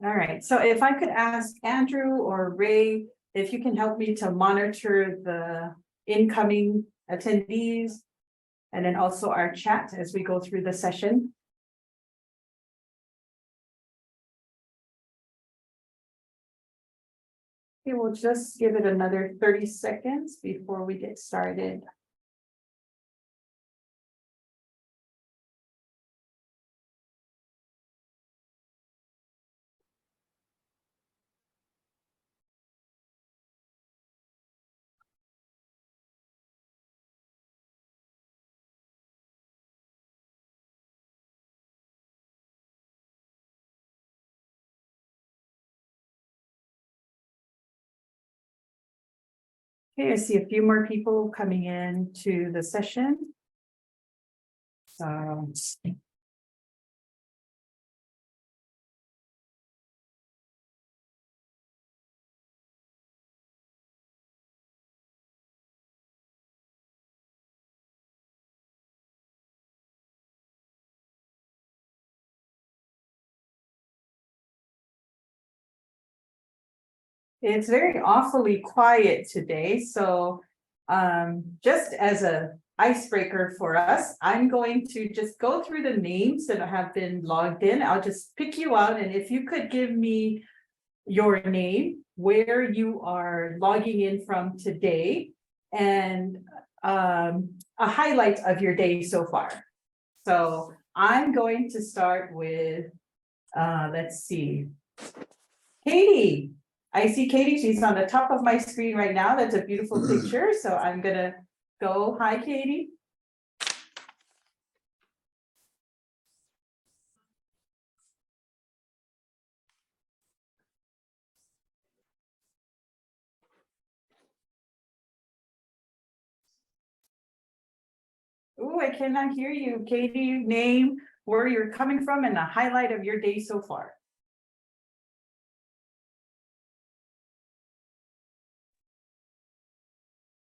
All right, so if I could ask Andrew or Ray, if you can help me to monitor the incoming attendees and then also our chat as we go through the session. Okay, we'll just give it another 30 seconds before we get started. Okay, I see a few more people coming in to the session. So it's very awfully quiet today, so just as a icebreaker for us, I'm going to just go through the names that have been logged in. I'll just pick you out, and if you could give me your name, where you are logging in from today, and a highlight of your day so far. So I'm going to start with, let's see, Katie. I see Katie, she's on the top of my screen right now. That's a beautiful picture. So I'm gonna go, hi, Katie. Oh, I cannot hear you. Katie, name, where you're coming from, and the highlight of your day so far.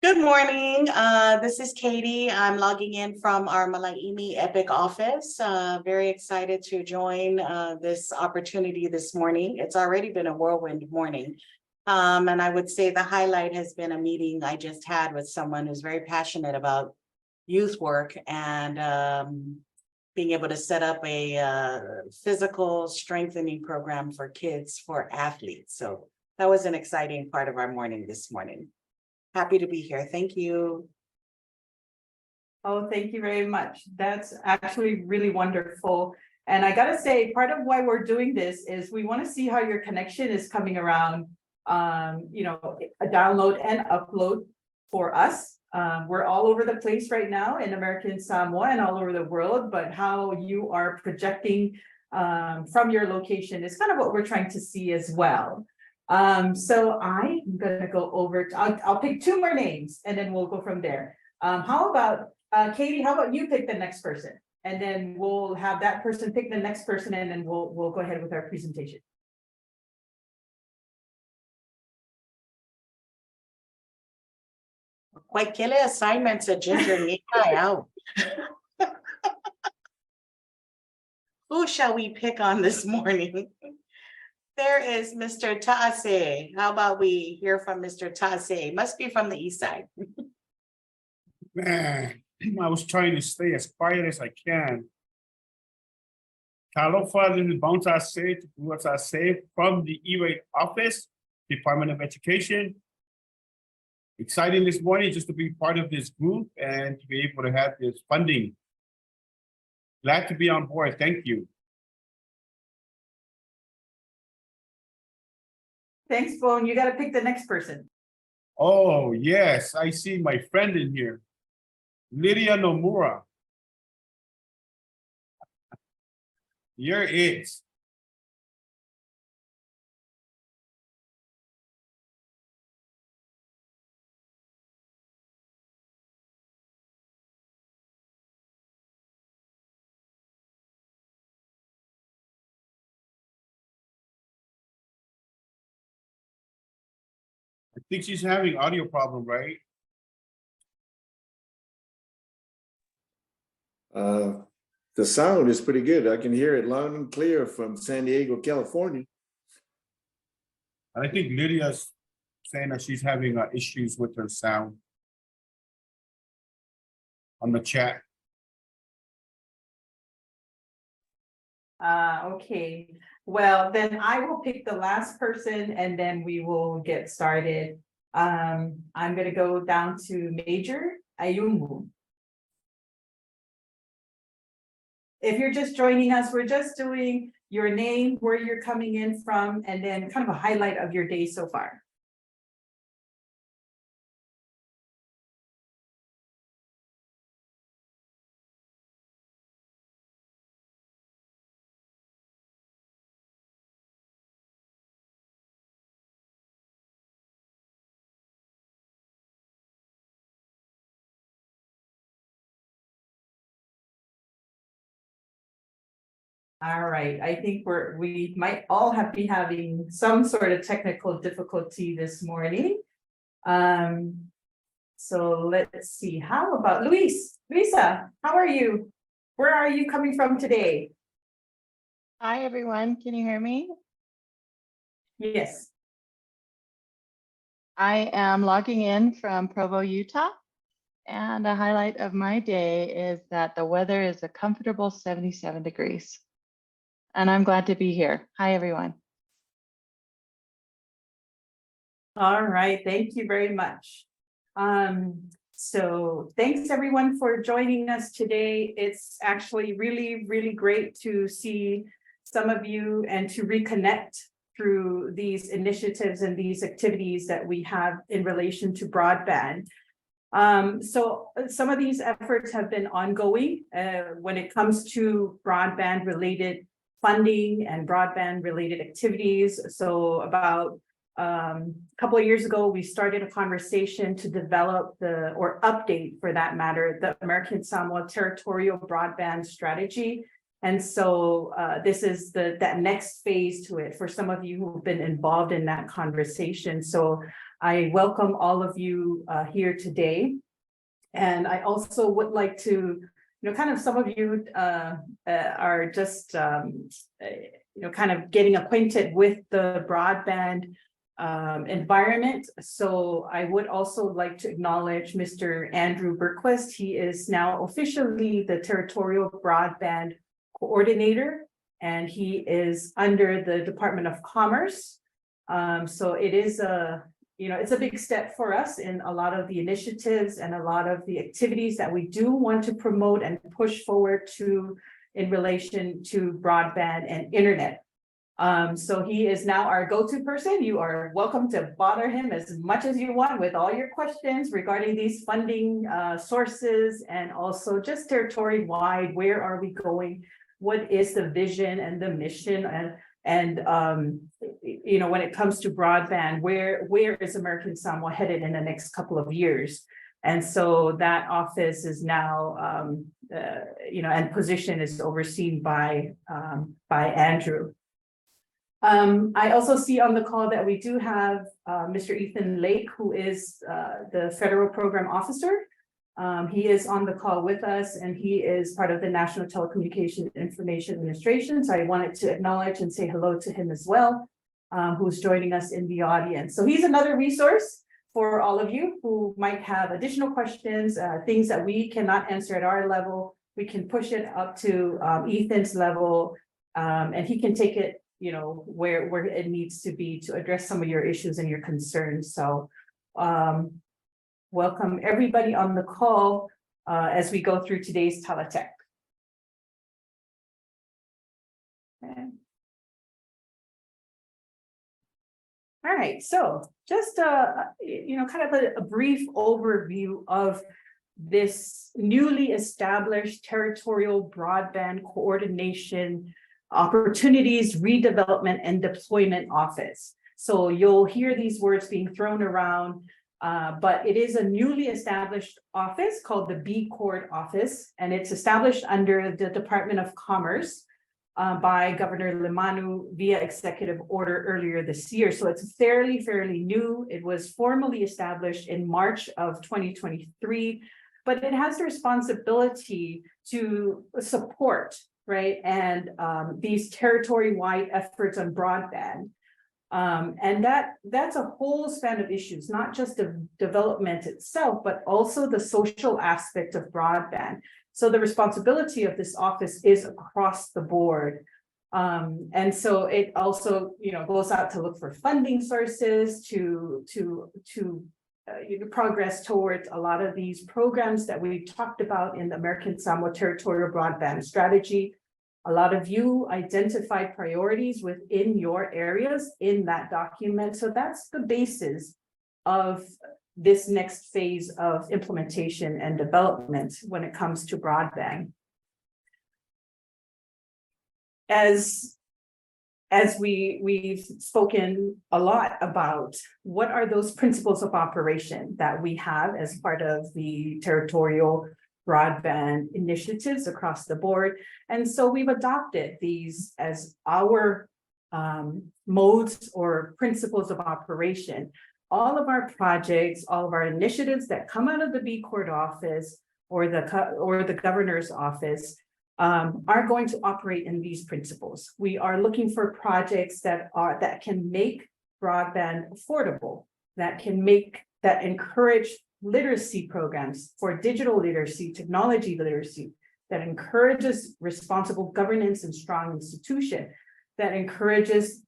Good morning. This is Katie. I'm logging in from our Malaimi Epic office. Very excited to join this opportunity this morning. It's already been a whirlwind morning. And I would say the highlight has been a meeting I just had with someone who's very passionate about youth work and being able to set up a physical strengthening program for kids, for athletes. So that was an exciting part of our morning this morning. Happy to be here. Thank you. Oh, thank you very much. That's actually really wonderful. And I gotta say, part of why we're doing this is we want to see how your connection is coming around, you know, a download and upload for us. We're all over the place right now in American Samoa and all over the world, but how you are projecting from your location is kind of what we're trying to see as well. So I'm gonna go over to, I'll pick two more names and then we'll go from there. How about Katie, how about you pick the next person? And then we'll have that person pick the next person and then we'll go ahead with our presentation. Quite killer assignments at Ginger out. Who shall we pick on this morning? There is Mr. Taase. How about we hear from Mr. Taase? Must be from the east side. Man, I was trying to stay as quiet as I can. Talofa, this is Bounce Taase, what I say from the E-rate office, Department of Education. Exciting this morning just to be part of this group and to be able to have this funding. Glad to be on board. Thank you. Thanks, Bone. You got to pick the next person. Oh, yes, I see my friend in here. Lydia Nomura. You're it. I think she's having audio problem, right? The sound is pretty good. I can hear it loud and clear from San Diego, California. And I think Lydia's saying that she's having issues with her sound on the chat. Okay, well, then I will pick the last person and then we will get started. I'm gonna go down to Major Ayumu. If you're just joining us, we're just doing your name, where you're coming in from, and then kind of a highlight of your day so far. All right, I think we might all be having some sort of technical difficulty this morning. So let's see, how about Luisa, how are you? Where are you coming from today? Hi, everyone. Can you hear me? Yes. I am logging in from Provo, Utah. And a highlight of my day is that the weather is a comfortable 77 degrees. And I'm glad to be here. Hi, everyone. All right, thank you very much. So thanks everyone for joining us today. It's actually really great to see some of you and to reconnect through these initiatives and these activities that we have in relation to broadband. So some of these efforts have been ongoing when it comes to broadband related funding and broadband related activities. So about a couple of years ago, we started a conversation to develop or update, for that matter, the American Samoa territorial broadband strategy. And so this is that next phase to it for some of you who've been involved in that conversation. So I welcome all of you here today. And I also would like to, kind of some of you are just, kind of getting acquainted with the broadband environment. So I would also like to acknowledge Mr. Andrew Berquist. He is now officially the Territorial Broadband Coordinator, and he is under the Department of Commerce. So it is it's a big step for us in a lot of the initiatives and a lot of the activities that we do want to promote and push forward in relation to broadband and internet. So he is now our go-to person. You are welcome to bother him as much as you want with all your questions regarding these funding sources, and also just territory-wide, where are we going? What is the vision and the mission? And when it comes to broadband, where is American Samoa headed in the next couple of years? And so that office is now, and position is overseen by Andrew. I also see on the call that we do have Mr. Ethan Lake, who is the Federal Program Officer. He is on the call with us, and he is part of the National Telecommunications Information Administration. So I wanted to acknowledge and say hello to him as well, who's joining us in the audience. So he's another resource for all of you who might have additional questions, things that we cannot answer at our level. We can push it up to Ethan's level, and he can take it where it needs to be to address some of your issues and your concerns. So welcome everybody on the call as we go through today's TalaTek. Okay. All right, so just kind of a brief overview of this newly established territorial broadband coordination opportunities, redevelopment, and deployment office. So you'll hear these words being thrown around, but it is a newly established office called the BEAD office, and it's established under the Department of Commerce by Governor Limanu via executive order earlier this year. So it's fairly new. It was formally established in March of 2023, but it has the responsibility to support, right, and these territory-wide efforts on broadband. And that's a whole span of issues, not just the development itself, but also the social aspect of broadband. So the responsibility of this office is across the board. And so it also, goes out to look for funding sources to progress towards a lot of these programs that we talked about in the American Samoa Territorial Broadband Strategy. A lot of you identified priorities within your areas in that document. So that's the basis of this next phase of implementation and development when it comes to broadband. As we've spoken a lot about what are those principles of operation that we have as part of the territorial broadband initiatives across the board. And so we've adopted these as our modes or principles of operation. All of our projects, all of our initiatives that come out of the BEAD Court office or the governor's office are going to operate in these principles. We are looking for projects that can make broadband affordable, that encourage literacy programs for digital literacy, technology literacy, that encourages responsible governance and strong institution, that encourages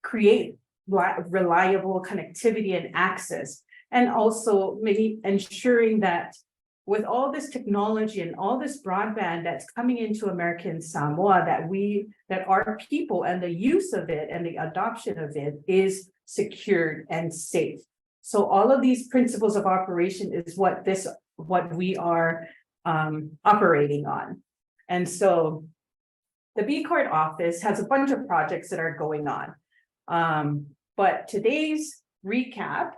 create reliable connectivity and access. And also maybe ensuring that with all this technology and all this broadband that's coming into American Samoa, that our people and the use of it and the adoption of it is secured and safe. So all of these principles of operation is what we are operating on. And so the BEAD Court office has a bunch of projects that are going on. But today's recap,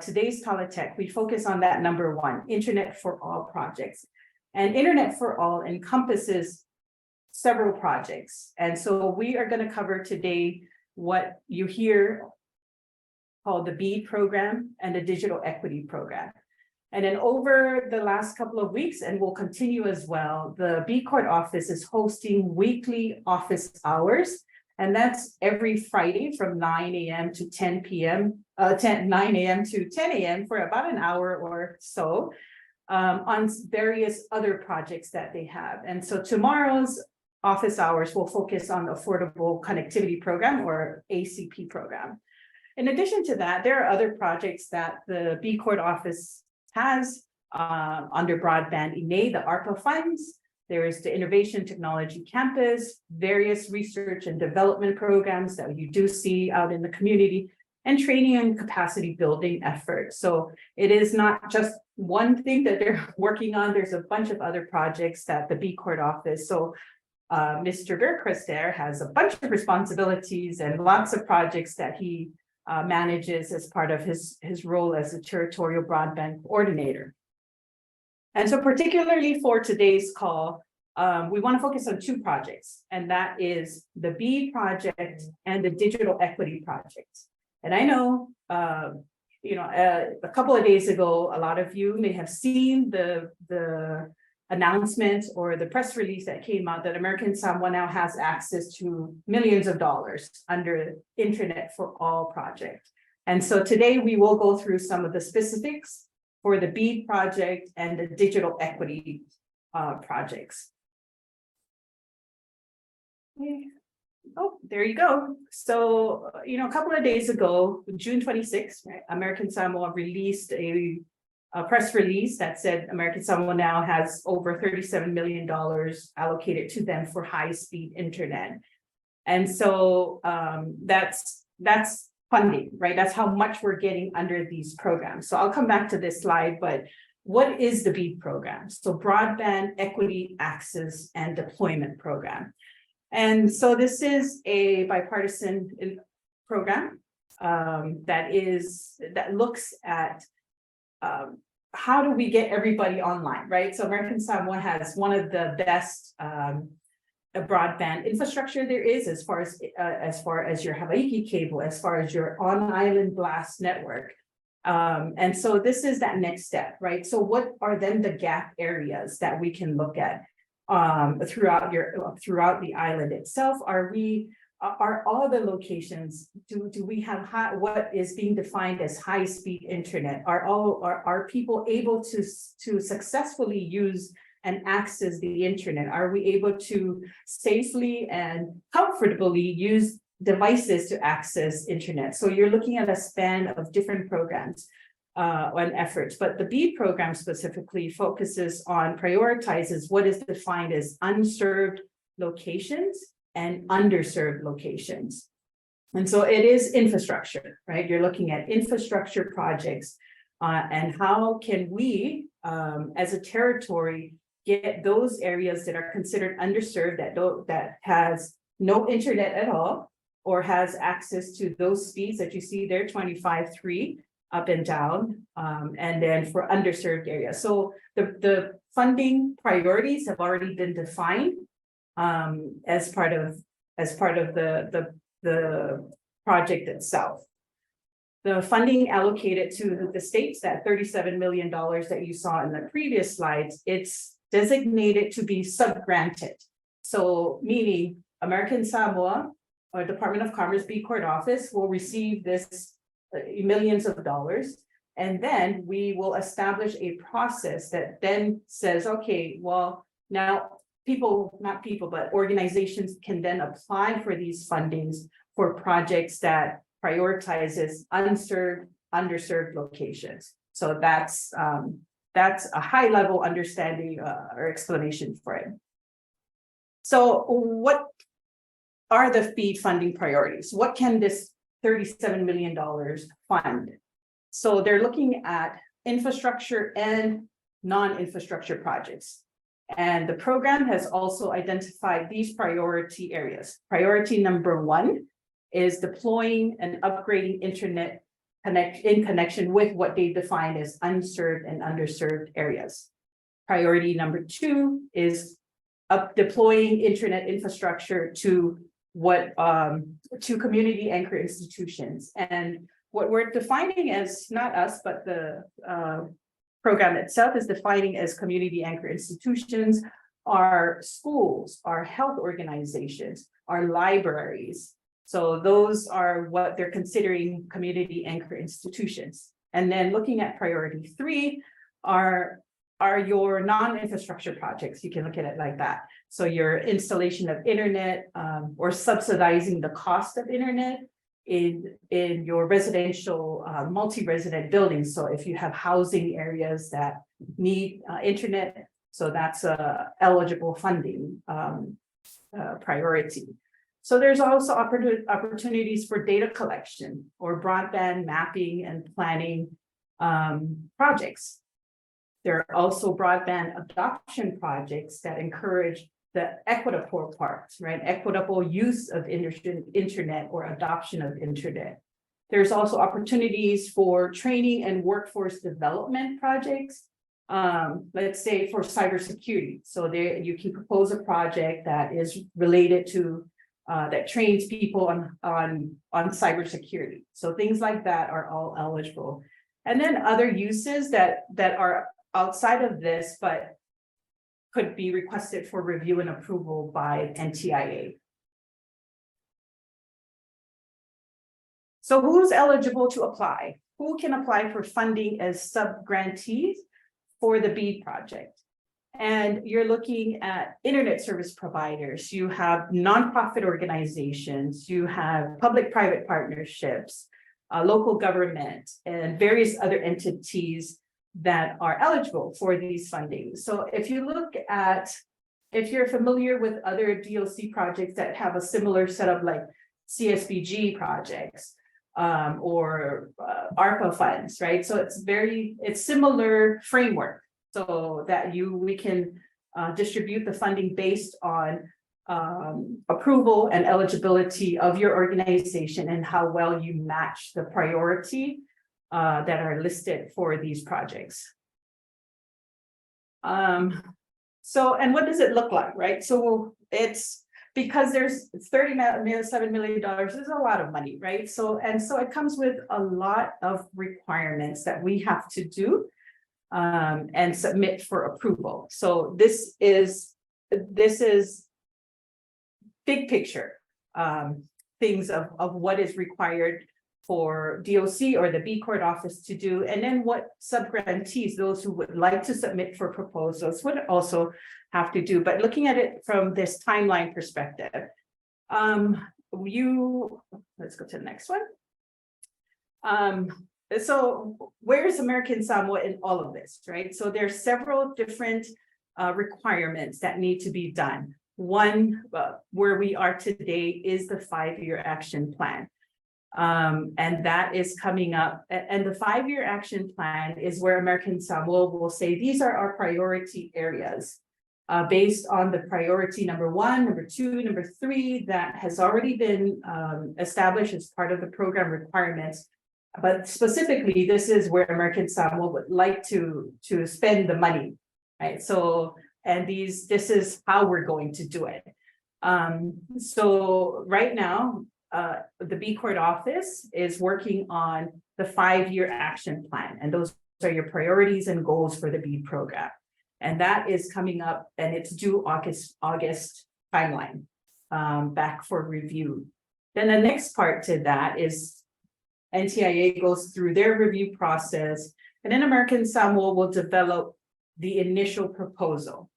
today's TalaTek, we focus on that number one, Internet for All projects. And Internet for All encompasses several projects. And so we are going to cover today what you hear called the BEAD program and the Digital Equity program. And then over the last couple of weeks, and will continue as well, the BEAD Court office is hosting weekly office hours. And that's every Friday from 9 a.m. to 10 p.m., 9 a.m. to 10 a.m. for about an hour or so on various other projects that they have. And so tomorrow's office hours will focus on the Affordable Connectivity Program or ACP program. In addition to that, there are other projects that the BEAD Court office has under Broadband Equity, the ARPA funds. There is the Innovation Technology Campus, various research and development programs that you do see out in the community, and training and capacity building efforts. So it is not just one thing that they're working on. There's a bunch of other projects that the BEAD Court office. So Mr. Gilchrist there has a bunch of responsibilities and lots of projects that he manages as part of his role as a territorial broadband coordinator. And so particularly for today's call, we want to focus on two projects, and that is the BEAD project and the Digital Equity project. And I know, a couple of days ago, a lot of you may have seen the announcement or the press release that came out that American Samoa now has access to millions of dollars under Internet for All project. And so today we will go through some of the specifics for the BEAD project and the Digital Equity projects. Oh, there you go. So, a couple of days ago, June 26th, right, American Samoa released a press release that said American Samoa now has over $37 million allocated to them for high-speed internet. And so that's funding, right? That's how much we're getting under these programs. So I'll come back to this slide, but what is the BEAD program? So Broadband Equity Access and Deployment Program. And so this is a bipartisan program that looks at how do we get everybody online, right? So American Samoa has one of the best broadband infrastructure there is as far as your Hawaii cable, as far as your on-island blast network. And so this is that next step, right? So what are then the gap areas that we can look at? throughout the island itself? Are all the locations, do we have what is being defined as high-speed internet? Are people able to successfully use and access the internet? Are we able to safely and comfortably use devices to access internet? So you're looking at a span of different programs and efforts, but the BEAD program specifically prioritizes what is defined as unserved locations and underserved locations. And so it is infrastructure, right? You're looking at infrastructure projects and how can we, as a territory, get those areas that are considered underserved, that has no internet at all, or has access to those speeds that you see there, 25.3 up and down, and then for underserved areas. So the funding priorities have already been defined as part of the project itself. The funding allocated to the states, that $37 million that you saw in the previous slides, it's designated to be sub-granted. So meaning American Samoa or Department of Commerce BEAD Court Office will receive this millions of dollars, and then we will establish a process that then says, okay, well, now but organizations can then apply for these fundings for projects that prioritizes underserved locations. So that's a high level understanding or explanation for it. So what are the BEAD funding priorities? What can this $37 million fund? So they're looking at infrastructure and non-infrastructure projects. And the program has also identified these priority areas. Priority number 1 is deploying and upgrading internet in connection with what they define as unserved and underserved areas. Priority number 2 is deploying internet infrastructure to community anchor institutions. And what we're defining as, not us, but the program itself is defining as community anchor institutions are schools, are health organizations, are libraries. So those are what they're considering community anchor institutions. And then looking at priority 3 are your non-infrastructure projects. You can look at it like that. So your installation of internet or subsidizing the cost of internet in your residential multi-resident buildings. So if you have housing areas that need internet, so that's a eligible funding priority. So there's also opportunities for data collection or broadband mapping and planning projects. There are also broadband adoption projects that encourage the equitable parts, right? Equitable use of internet or adoption of internet. There's also opportunities for training and workforce development projects. Let's say for cybersecurity. So there you can propose a project that is related to that trains people on cybersecurity. So things like that are all eligible. And then other uses that are outside of this, but could be requested for review and approval by NTIA. So who's eligible to apply? Who can apply for funding as sub-grantees for the BEAD project? And you're looking at internet service providers, you have nonprofit organizations, you have public-private partnerships, local government, and various other entities that are eligible for these fundings. So if you're familiar with other DOC projects that have a similar setup like CSBG projects or ARPA funds, right? So it's similar framework so that we can distribute the funding based on approval and eligibility of your organization and how well you match the priority that are listed for these projects. So, and what does it look like, right? So it's because there's $37 million, there's a lot of money, right? So it comes with a lot of requirements that we have to do and submit for approval. So this is this is big picture, things of what is required for DOC or the B Court office to do, and then what subgrantees, those who would like to submit for proposals, would also have to do. But looking at it from this timeline perspective, let's go to the next one. So where is American Samoa in all of this, right? So there's several different requirements that need to be done. One, where we are today is the 5-year action plan. And that is coming up. And the 5-year action plan is where American Samoa will say, these are our priority areas. Based on the priority number 1, number 2, number 3, that has already been established as part of the program requirements. But specifically, this is where American Samoa would like to spend the money, right? So, and this is how we're going to do it. So right now, the B Court office is working on the 5-year action plan, and those are your priorities and goals for the BEAD program. And that is coming up, and it's due August timeline, back for review. Then the next part to that is NTIA goes through their review process, and then American Samoa will develop the initial proposal.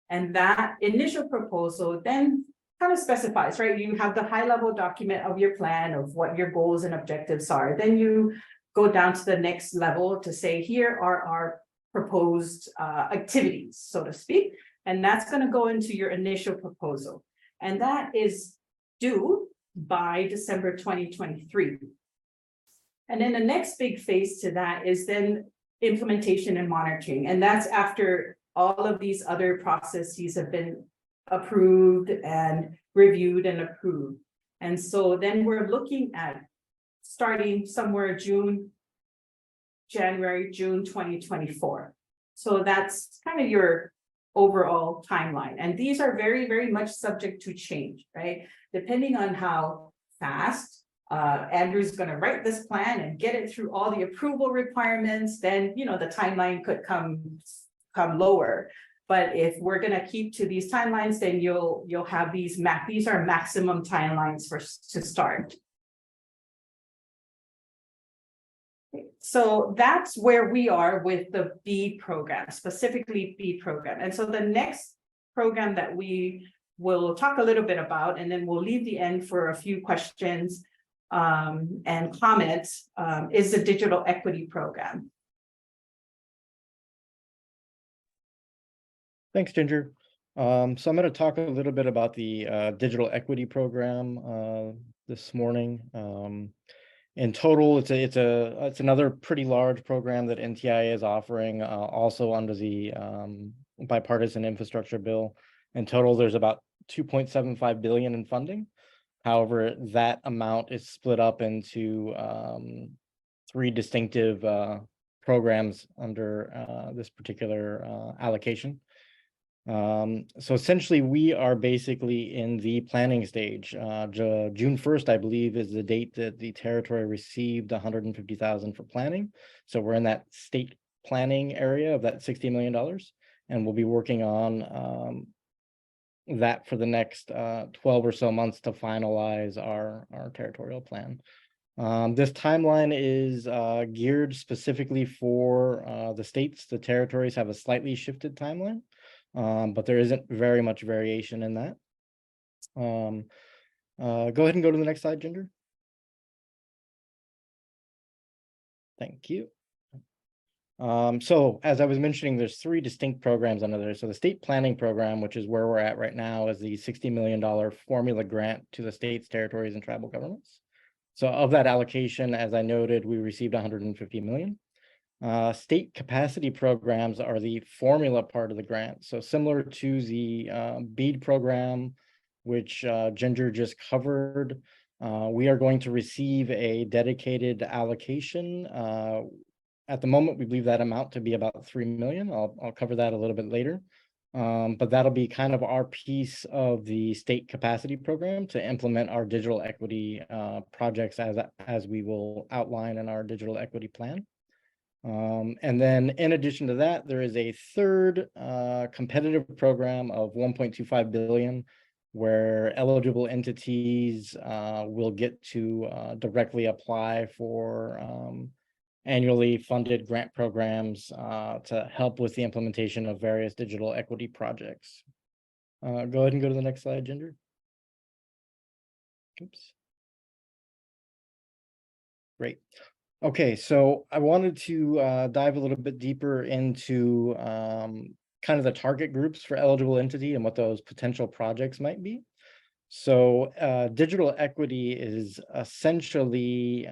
And that initial proposal then kind of specifies, right? You have the high-level document of your plan of what your goals and objectives are. Then you go down to the next level to say, here are our proposed activities, so to speak. And that's going to go into your initial proposal. And that is due by December 2023. And then the next big phase to that is then implementation and monitoring. And that's after all of these other processes have been approved and reviewed and approved. And so then we're looking at starting somewhere January, June 2024. So that's kind of your overall timeline. And these are very, very much subject to change, right? Depending on how fast Andrew's going to write this plan and get it through all the approval requirements, then, you know, the timeline could come lower. But if we're going to keep to these timelines, then you'll have these are maximum timelines to start. So that's where we are with the BEAD program, specifically BEAD program. And so the next program that we will talk a little bit about, and then we'll leave the end for a few questions and comments, is the digital equity program. Thanks, Ginger. So I'm going to talk a little bit about the digital equity program this morning. In total, it's another pretty large program that NTIA is offering, also under the bipartisan infrastructure bill. In total, there's about $2.75 billion in funding. However, that amount is split up into 3 distinctive programs under this particular allocation. So essentially, we are basically in the planning stage. June 1st, I believe, is the date that the territory received $150,000 for planning. So we're in that state planning area of that $60 million, and we'll be working on that for the next 12 or so months to finalize our territorial plan. This timeline is geared specifically for the states. The territories have a slightly shifted timeline. But there isn't very much variation in that. Go ahead and go to the next slide, Ginger. Thank you. So as I was mentioning, there's 3 distinct programs under there. So the state planning program, which is where we're at right now, is the $60 million formula grant to the states, territories, and tribal governments. So of that allocation, as I noted, we received $150 million. State capacity programs are the formula part of the grant. So similar to the BEAD program, which Ginger just covered, we are going to receive a dedicated allocation. At the moment, we believe that amount to be about $3 million. I'll cover that a little bit later. But that'll be kind of our piece of the state capacity program to implement our digital equity projects as we will outline in our digital equity plan. And then in addition to that, there is a third competitive program of 1.25 billion where eligible entities will get to directly apply for annually funded grant programs to help with the implementation of various digital equity projects. Go ahead and go to the next slide, Ginger. Oops. Great. Okay, so I wanted to dive a little bit deeper into kind of the target groups for eligible entity and what those potential projects might be. So digital equity is essentially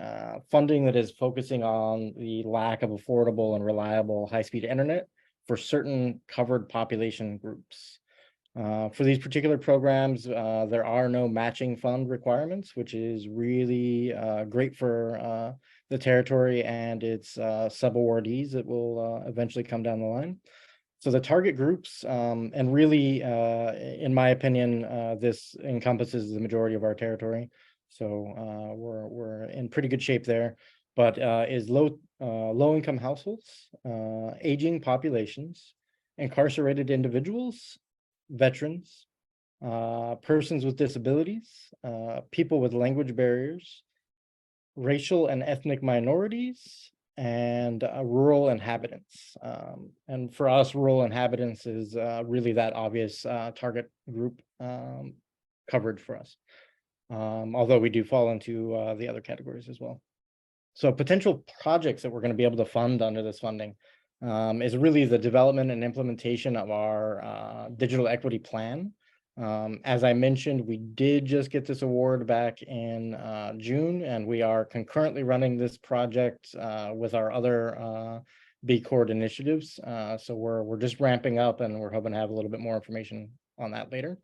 funding that is focusing on the lack of affordable and reliable high-speed internet for certain covered population groups. For these particular programs, there are no matching fund requirements, which is really great for the territory and its sub-awardees that will eventually come down the line. So the target groups, and really, in my opinion, this encompasses the majority of our territory. So we're in pretty good shape there, but is low-income households, aging populations, incarcerated individuals, veterans, persons with disabilities, people with language barriers, racial and ethnic minorities, and rural inhabitants. And for us, rural inhabitants is really that obvious target group coverage for us, although we do fall into the other categories as well. So potential projects that we're going to be able to fund under this funding is really the development and implementation of our digital equity plan. As I mentioned, we did just get this award back in June, and we are concurrently running this project with our other B-Cord initiatives. So we're just ramping up, and we're hoping to have a little bit more information on that later.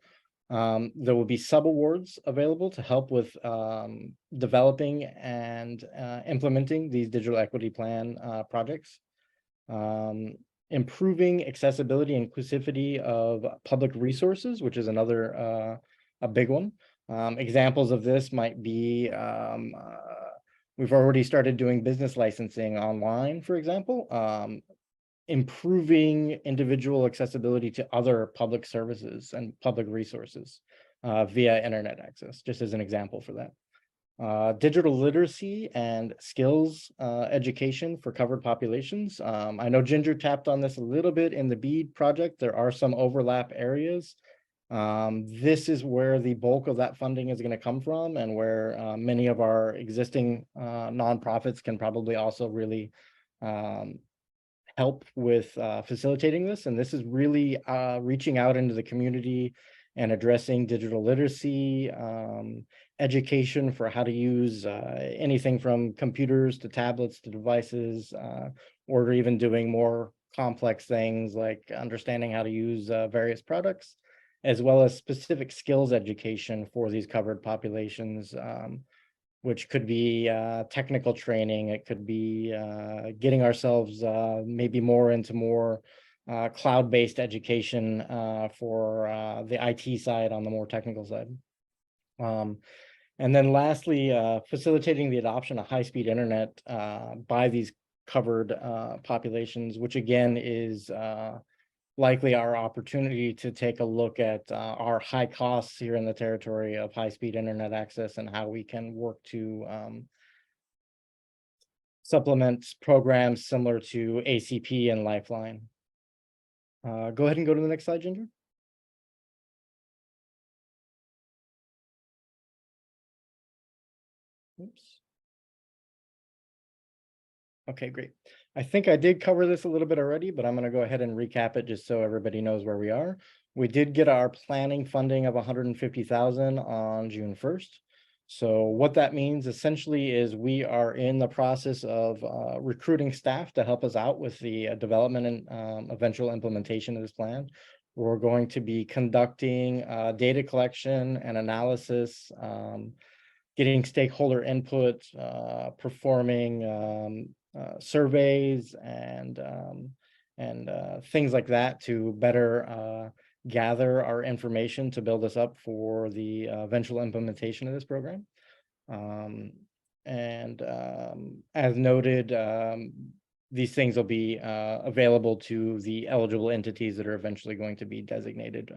There will be sub-awards available to help with developing and implementing these digital equity plan projects. Improving accessibility and inclusivity of public resources, which is another a big one. Examples of this might be we've already started doing business licensing online, for example. Improving individual accessibility to other public services and public resources via internet access, just as an example for that. Digital literacy and skills education for covered populations. I know Ginger tapped on this a little bit in the BEAD project. There are some overlap areas. This is where the bulk of that funding is going to come from, and where many of our existing nonprofits can probably also really help with facilitating this. And this is really reaching out into the community and addressing digital literacy, education for how to use anything from computers to tablets to devices, or even doing more complex things like understanding how to use various products, as well as specific skills education for these covered populations, which could be technical training. It could be getting ourselves maybe more into more cloud-based education for the IT side on the more technical side. And then lastly, facilitating the adoption of high-speed internet by these covered populations, which again is likely our opportunity to take a look at our high costs here in the territory of high-speed internet access and how we can work to supplement programs similar to ACP and Lifeline. Go ahead and go to the next slide, Ginger. Oops. Okay, great. I think I did cover this a little bit already, but I'm going to go ahead and recap it just so everybody knows where we are. We did get our planning funding of $150,000 on June 1st. So what that means essentially is we are in the process of recruiting staff to help us out with the development and eventual implementation of this plan. We're going to be conducting data collection and analysis, getting stakeholder input, performing surveys and things like that to better gather our information to build us up for the eventual implementation of this program. As noted, these things will be available to the eligible entities that are eventually going to be designated.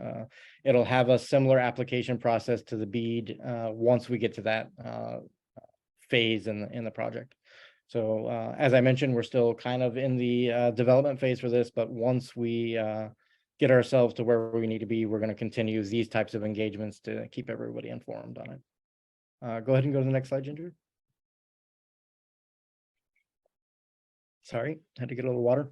It'll have a similar application process to the BEAD once we get to that phase in the project. So as I mentioned, we're still kind of in the development phase for this, but once we get ourselves to where we need to be, we're going to continue these types of engagements to keep everybody informed on it. Go ahead and go to the next slide, Ginger. Sorry, had to get a little water.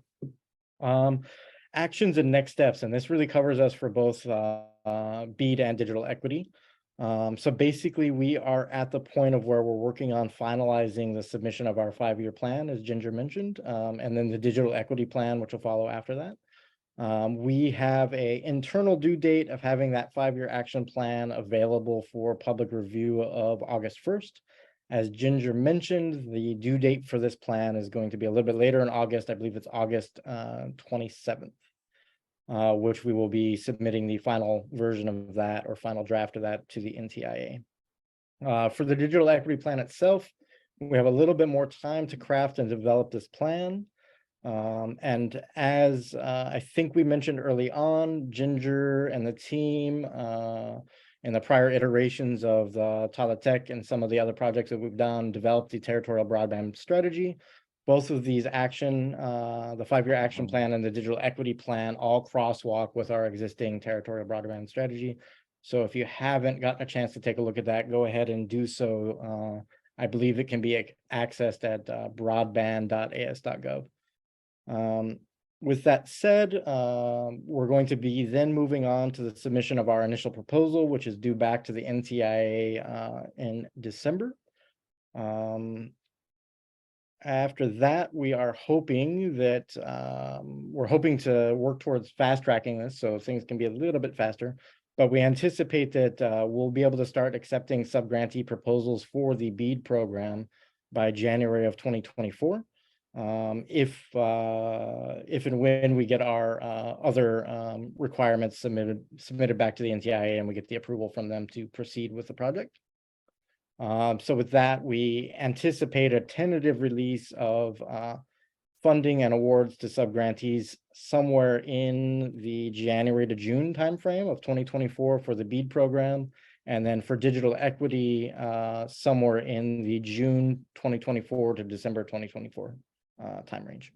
Actions and next steps, and this really covers us for both BEAD and digital equity. So basically, we are at the point of where we're working on finalizing the submission of our 5-year plan, as Ginger mentioned, and then the digital equity plan, which will follow after that. We have an internal due date of having that 5-year action plan available for public review of August 1st. As Ginger mentioned, the due date for this plan is going to be a little bit later in August. I believe it's August 27th, which we will be submitting the final version of that or final draft of that to the NTIA. For the digital equity plan itself, we have a little bit more time to craft and develop this plan. And as I think we mentioned early on, Ginger and the team in the prior iterations of the TalaTek and some of the other projects that we've done, developed the territorial broadband strategy. Both of these the 5-year action plan and the digital equity plan, all crosswalk with our existing territorial broadband strategy. So if you haven't gotten a chance to take a look at that, go ahead and do so. I believe it can be accessed at broadband.as.gov. With that said, we're going to be then moving on to the submission of our initial proposal, which is due back to the NTIA in December. After that, we are hoping that we're hoping to work towards fast tracking this so things can be a little bit faster. But we anticipate that we'll be able to start accepting subgrantee proposals for the BEAD program by January of 2024. If and when we get our other requirements submitted back to the NTIA and we get the approval from them to proceed with the project. So with that, we anticipate a tentative release of funding and awards to subgrantees somewhere in the January to June timeframe of 2024 for the BEAD program. And then for digital equity, somewhere in the June 2024 to December 2024 time range.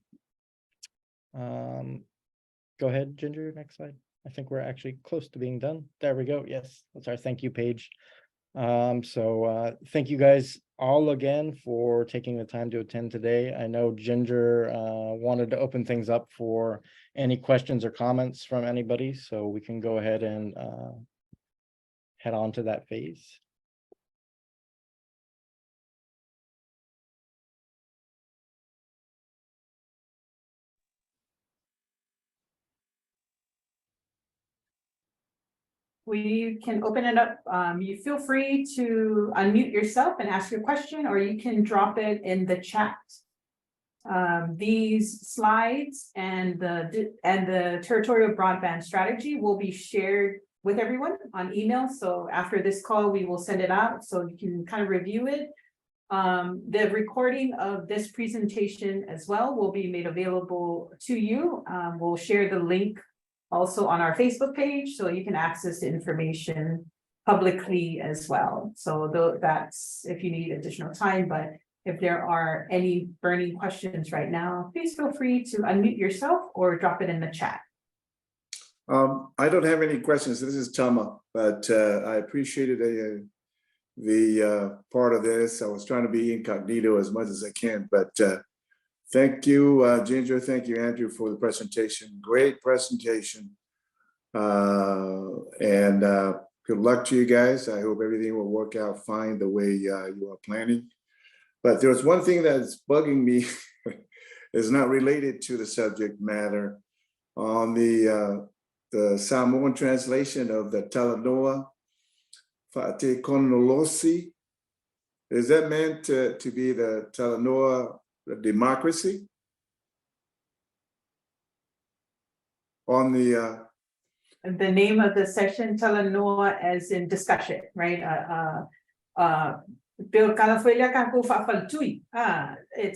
Go ahead, Ginger, next slide. I think we're actually close to being done. There we go. Yes, that's our thank you page. So thank you guys all again for taking the time to attend today. I know Ginger wanted to open things up for any questions or comments from anybody, so we can go ahead and head on to that phase. We can open it up. You feel free to unmute yourself and ask your question, or you can drop it in the chat. These slides and the territorial broadband strategy will be shared with everyone on email. So after this call, we will send it out so you can kind of review it. The recording of this presentation as well will be made available to you. We'll share the link also on our Facebook page, so you can access the information publicly as well. So that's if you need additional time, but if there are any burning questions right now, please feel free to unmute yourself or drop it in the chat. I don't have any questions. This is Tama, but I appreciated the part of this. I was trying to be incognito as much as I can, but thank you, Ginger. Thank you, Andrew, for the presentation. Great presentation. And good luck to you guys. I hope everything will work out fine the way you are planning. But there's one thing that's bugging me. It's not related to the subject matter. On the Samoan translation of the Talanoa Fa'ate Konolosi, is that meant to be the Talanoa democracy? On the name of the session, Talanoa, as in discussion, right? It's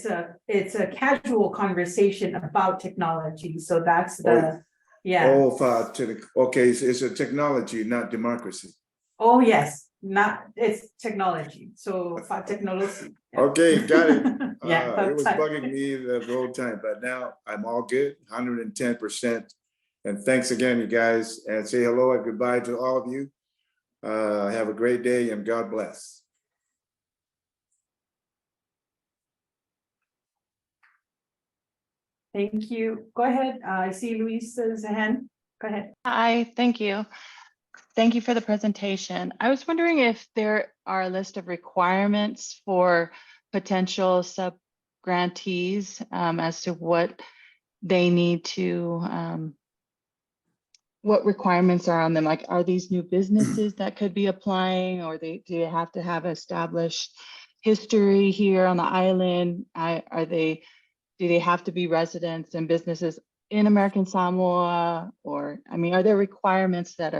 a casual conversation about technology. So that's Oh, yeah. Oh, okay, so it's a technology, not democracy. Oh, yes, it's technology. So for technology. Yeah. Okay, got it. Yeah, It was that's bugging me the whole time, but now I'm all good, 110%. And thanks again, you guys, and say hello and goodbye to all of you. Have a great day and God bless. Thank you. Go ahead. I see Luisa's hand. Go ahead. Hi, thank you. Thank you for the presentation. I was wondering if there are a list of requirements for potential sub-grantees as to what they need to, what requirements are on them? Like, are these new businesses that could be applying, or do they have to have established history here on the island? Do they have to be residents and businesses in American Samoa? Or, I mean, are there requirements that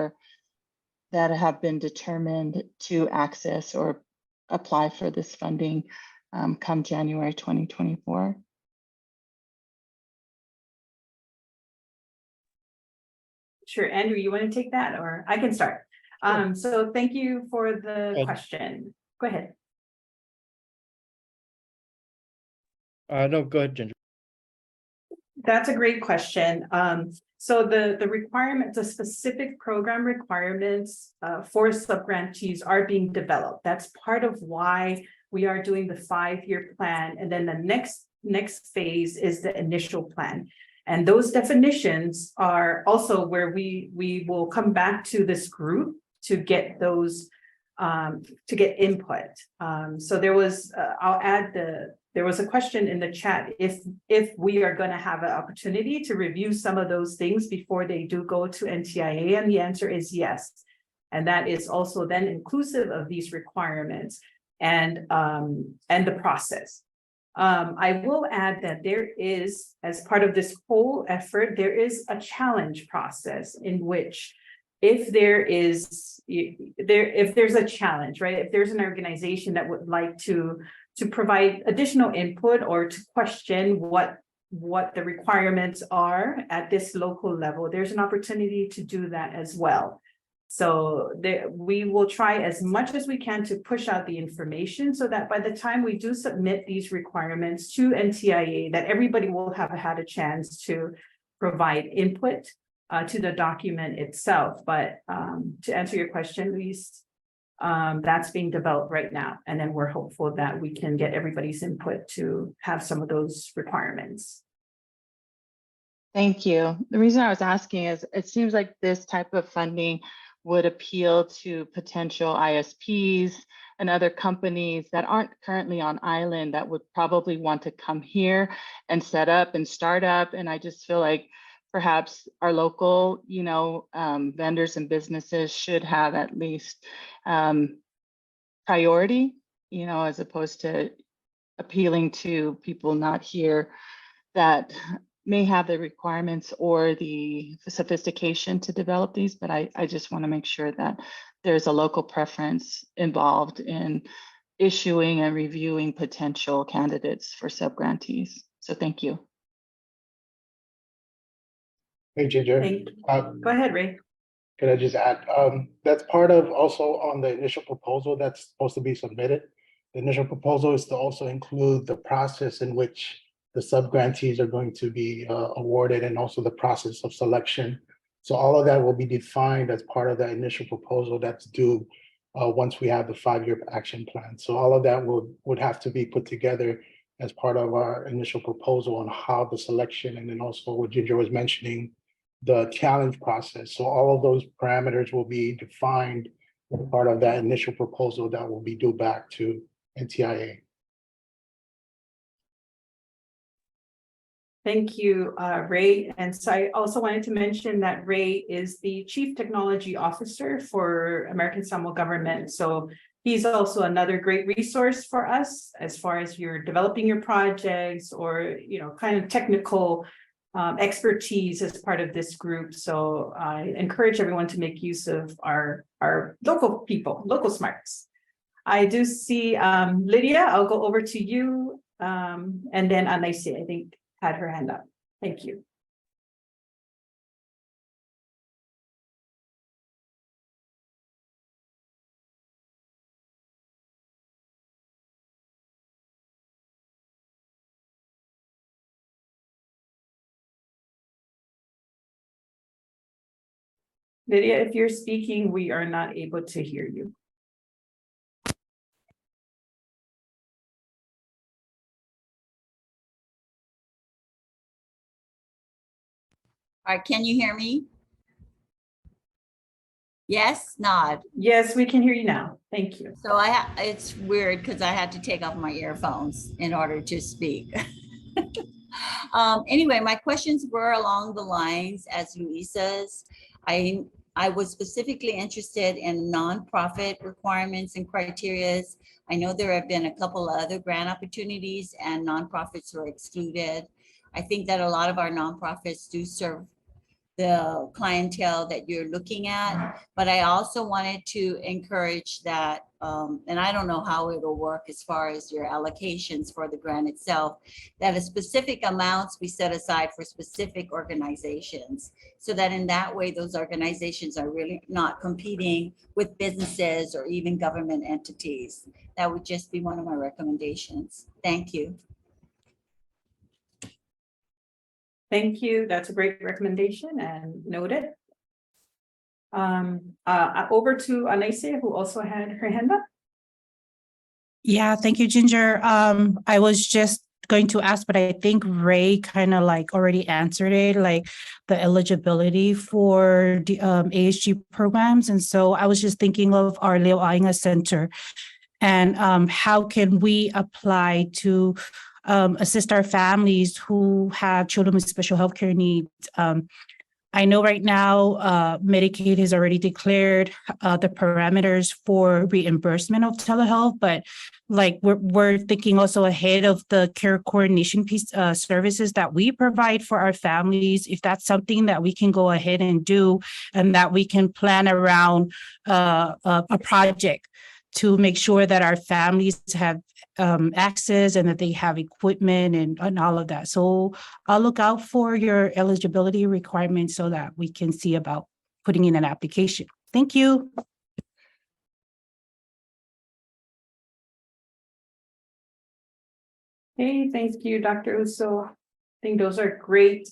have been determined to access or apply for this funding come January 2024? Sure, Andrew, you want to take that, or I can start? So thank you for the question. Go ahead. No, go ahead, Ginger. That's a great question. So the requirements, the specific program requirements for subgrantees are being developed. That's part of why we are doing the 5-year plan. And then the next phase is the initial plan. And those definitions are also where we will come back to this group to get those, to get input. So there was, I'll add there was a question in the chat if we are going to have an opportunity to review some of those things before they do go to NTIA, and the answer is yes. And that is also then inclusive of these requirements and the process. I will add that there is, as part of this whole effort, there is a challenge process in which if there's a challenge, right? If there's an organization that would like to provide additional input or to question what the requirements are at this local level, there's an opportunity to do that as well. So we will try as much as we can to push out the information so that by the time we do submit these requirements to NTIA, that everybody will have had a chance to provide input to the document itself. But to answer your question, Luis, that's being developed right now. And then we're hopeful that we can get everybody's input to have some of those requirements. Thank you. The reason I was asking is it seems like this type of funding would appeal to potential ISPs and other companies that aren't currently on island that would probably want to come here and set up and start up. And I just feel like perhaps our local, vendors and businesses should have at least priority, as opposed to appealing to people not here that may have the requirements or the sophistication to develop these, but I just want to make sure that there's a local preference involved in issuing and reviewing potential candidates for subgrantees. So thank you. Hey, Ginger. Go ahead, Ray. Can I just add, that's part of also on the initial proposal that's supposed to be submitted. The initial proposal is to also include the process in which the subgrantees are going to be awarded, and also the process of selection. So all of that will be defined as part of that initial proposal that's due once we have the 5-year action plan. So all of that would have to be put together as part of our initial proposal on how the selection, and then also what Ginger was mentioning, the challenge process. So all of those parameters will be defined as part of that initial proposal that will be due back to NTIA. Thank you, Ray. And so I also wanted to mention that Ray is the Chief Technology Officer for American Samoa government. So he's also another great resource for us as far as you're developing your projects or, kind of technical expertise as part of this group. So I encourage everyone to make use of our local people, local smarts. I do see Lydia, I'll go over to you. And then Anaisi, I think, had her hand up. Thank you. Lydia, if you're speaking, we are not able to hear you. All right, can you hear me? Yes, nod. Yes, we can hear you now. Thank you. So it's weird because I had to take off my earphones in order to speak. Anyway, my questions were along the lines as Luisa's. I was specifically interested in nonprofit requirements and criterias. I know there have been a couple of other grant opportunities and nonprofits were excluded. I think that a lot of our nonprofits do serve the clientele that you're looking at, but I also wanted to encourage that, and I don't know how it'll work as far as your allocations for the grant itself, that a specific amounts be set aside for specific organizations, so that in that way, those organizations are really not competing with businesses or even government entities. That would just be one of my recommendations. Thank you. Thank you. That's a great recommendation and noted. Over to Anaise, who also had her hand up. Yeah, thank you, Ginger. I was just going to ask, but I think Ray kind of like already answered it, like the eligibility for the ASG programs. And so I was just thinking of our Leo'ainga Center and how can we apply to assist our families who have children with special healthcare needs. I know right now Medicaid has already declared the parameters for reimbursement of telehealth, but like we're thinking also ahead of the care coordination piece services that we provide for our families. If that's something that we can go ahead and do, and that we can plan around a project to make sure that our families have access and that they have equipment and all of that. So I'll look out for your eligibility requirements so that we can see about putting in an application. Thank you. Hey, thank you, Dr. Uso. I think those are great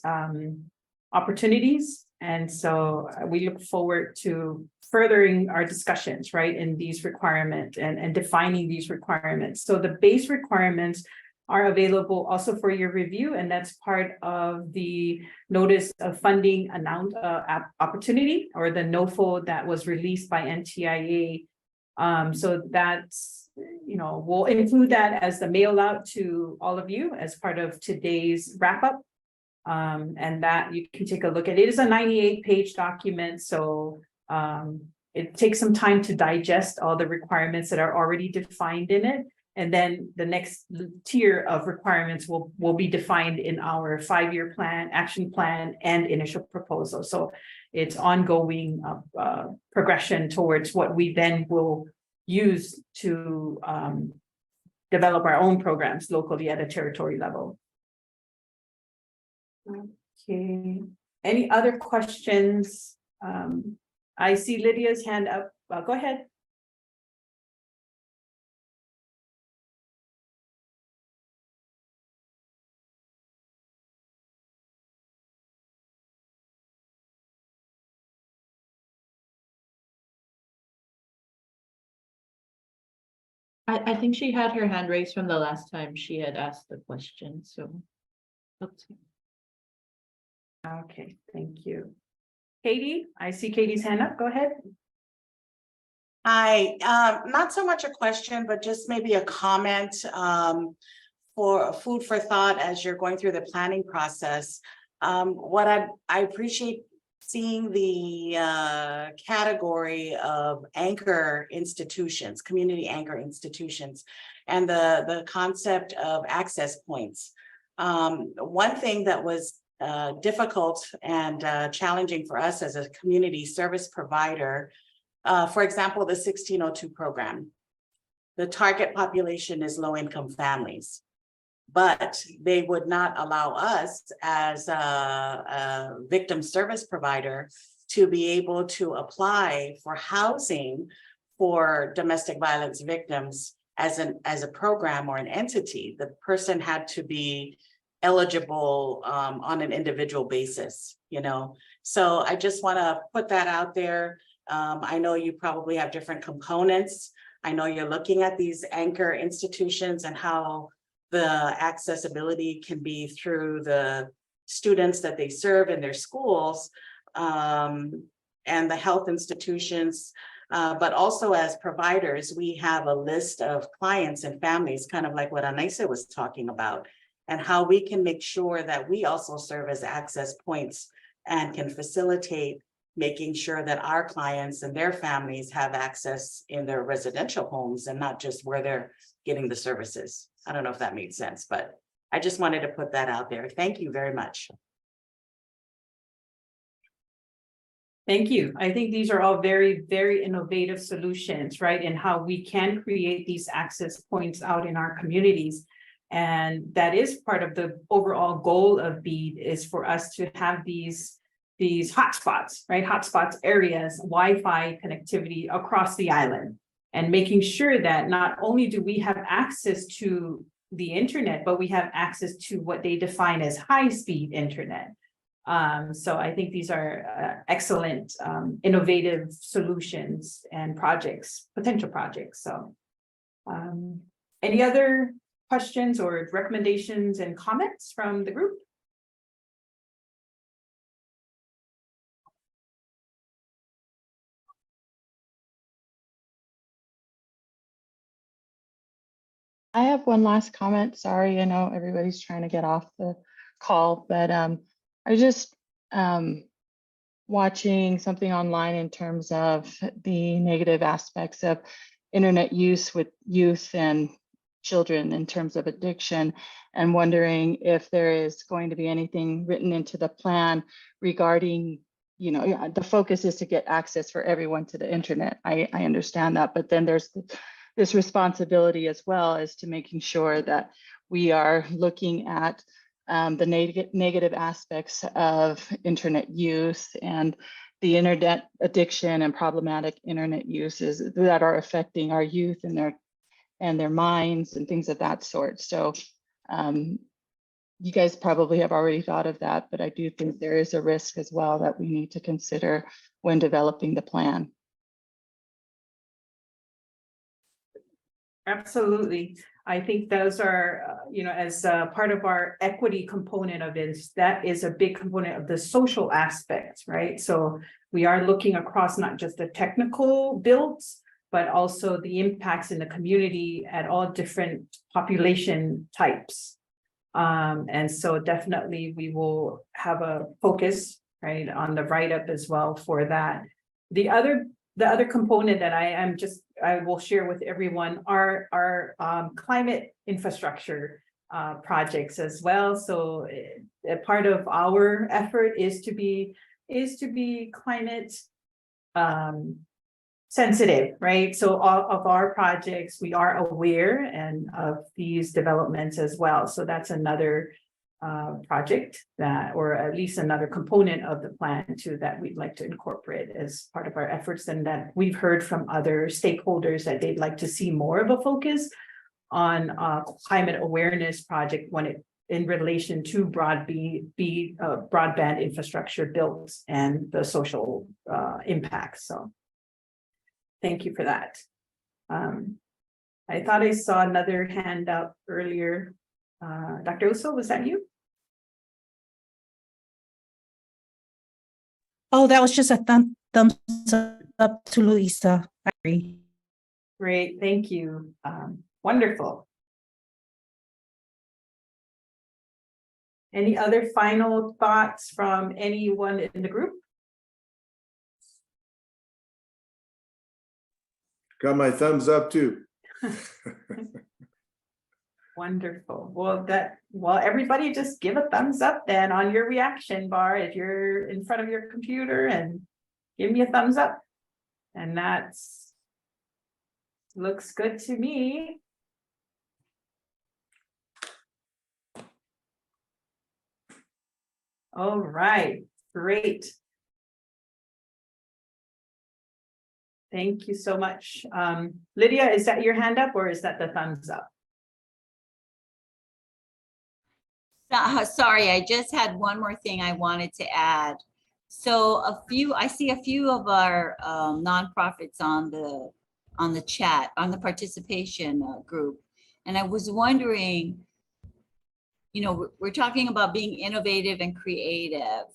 opportunities. And so we look forward to furthering our discussions, right, in these requirements and defining these requirements. So the base requirements are available also for your review, and that's part of the notice of funding opportunity, or the NOFO that was released by NTIA. So that's, we'll include that as the mail out to all of you as part of today's wrap up. And that you can take a look at. It is a 98-page document, so it takes some time to digest all the requirements that are already defined in it. And then the next tier of requirements will be defined in our 5-year plan, action plan, and initial proposal. So it's ongoing progression towards what we then will use to develop our own programs locally at a territory level. Okay, any other questions? I see Lydia's hand up. Go ahead. I think she had her hand raised from the last time she had asked the question, so. Okay, thank you. Katie, I see Katie's hand up. Go ahead. Hi, not so much a question, but just maybe a comment for food for thought as you're going through the planning process. What I appreciate seeing the category of anchor institutions, community anchor institutions, and the concept of access points. One thing that was difficult and challenging for us as a community service provider, for example, the 1602 program. the target population is low-income families. But they would not allow us as a victim service provider to be able to apply for housing for domestic violence victims as a program or an entity. The person had to be eligible on an individual basis, you know. So I just want to put that out there. I know you probably have different components. I know you're looking at these anchor institutions and how the accessibility can be through the students that they serve in their schools, and the health institutions. But also as providers, we have a list of clients and families, kind of like what Anaisa was talking about, and how we can make sure that we also serve as access points and can facilitate making sure that our clients and their families have access in their residential homes and not just where they're getting the services. I don't know if that made sense, but I just wanted to put that out there. Thank you very much. Thank you. I think these are all very, very innovative solutions, right? And how we can create these access points out in our communities. And that is part of the overall goal of BEAD, is for us to have these hotspots, right? Hotspots areas, Wi-Fi connectivity across the island, and making sure that not only do we have access to the internet, but we have access to what they define as high-speed internet. So I think these are excellent, innovative solutions and projects, potential projects. So any other questions or recommendations and comments from the group? I have one last comment. Sorry, I know everybody's trying to get off the call, but I was just watching something online in terms of the negative aspects of internet use with youth and children in terms of addiction, and wondering if there is going to be anything written into the plan regarding, you know, the focus is to get access for everyone to the internet. I understand that, but then there's this responsibility as well as to making sure that we are looking at the negative aspects of internet use and the internet addiction and problematic internet uses that are affecting our youth and their minds and things of that sort. So you guys probably have already thought of that, but I do think there is a risk as well that we need to consider when developing the plan. Absolutely. I think those are, you know, as part of our equity component of it, that is a big component of the social aspect, right? So we are looking across not just the technical builds, but also the impacts in the community at all different population types. And so definitely we will have a focus, right, on the write-up as well for that. The other component that I will share with everyone are our climate infrastructure projects as well. So a part of our effort is to be climate sensitive, right? So all of our projects, we are aware and of these developments as well. So that's another project that, or at least another component of the plan too, that we'd like to incorporate as part of our efforts, and that we've heard from other stakeholders that they'd like to see more of a focus on climate awareness project when it in relation to broadband infrastructure built and the social impacts. So thank you for that. I thought I saw another hand up earlier. Dr. Uso, was that you? Oh, that was just a thumbs up to Luisa. I agree. Great, thank you. Wonderful. Any other final thoughts from anyone in the group? Got my thumbs up too. Wonderful. Well, everybody just give a thumbs up then on your reaction bar if you're in front of your computer, and give me a thumbs up. And that's Looks good to me. All right, great. Thank you so much. Lydia, is that your hand up or is that the thumbs up? Sorry, I just had one more thing I wanted to add. So I see a few of our nonprofits on the chat, on the participation group. And I was wondering, you know, we're talking about being innovative and creative.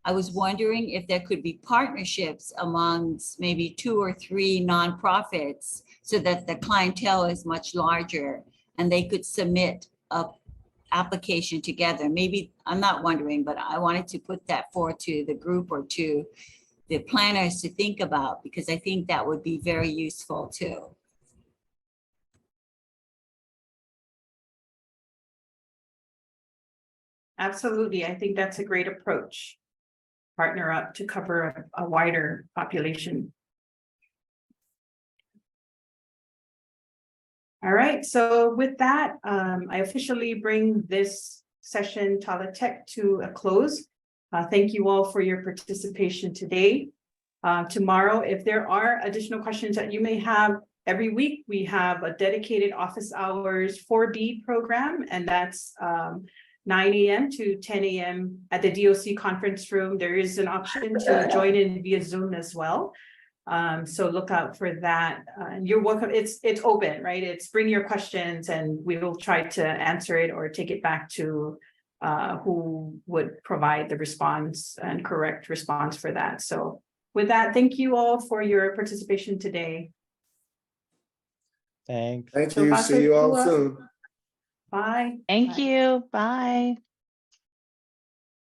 I was wondering if there could be partnerships amongst maybe 2 or 3 nonprofits so that the clientele is much larger and they could submit a application together. Maybe, I'm not wondering, but I wanted to put that forward to the group or to the planners to think about, because I think that would be very useful too. Absolutely. I think that's a great approach. Partner up to cover a wider population. All right, so with that, I officially bring this session TalaTek to a close. Thank you all for your participation today. Tomorrow, if there are additional questions that you may have, every week we have a dedicated office hours for BEAD program, and that's 9 a.m. to 10 a.m. at the DOC conference room. There is an option to join in via Zoom as well. So look out for that. You're welcome. It's open, right? It's bring your questions and we will try to answer it or take it back to who would provide the response and correct response for that. So with that, thank you all for your participation today. Thanks. Thank you. See you all soon. Bye. Thank you. Bye.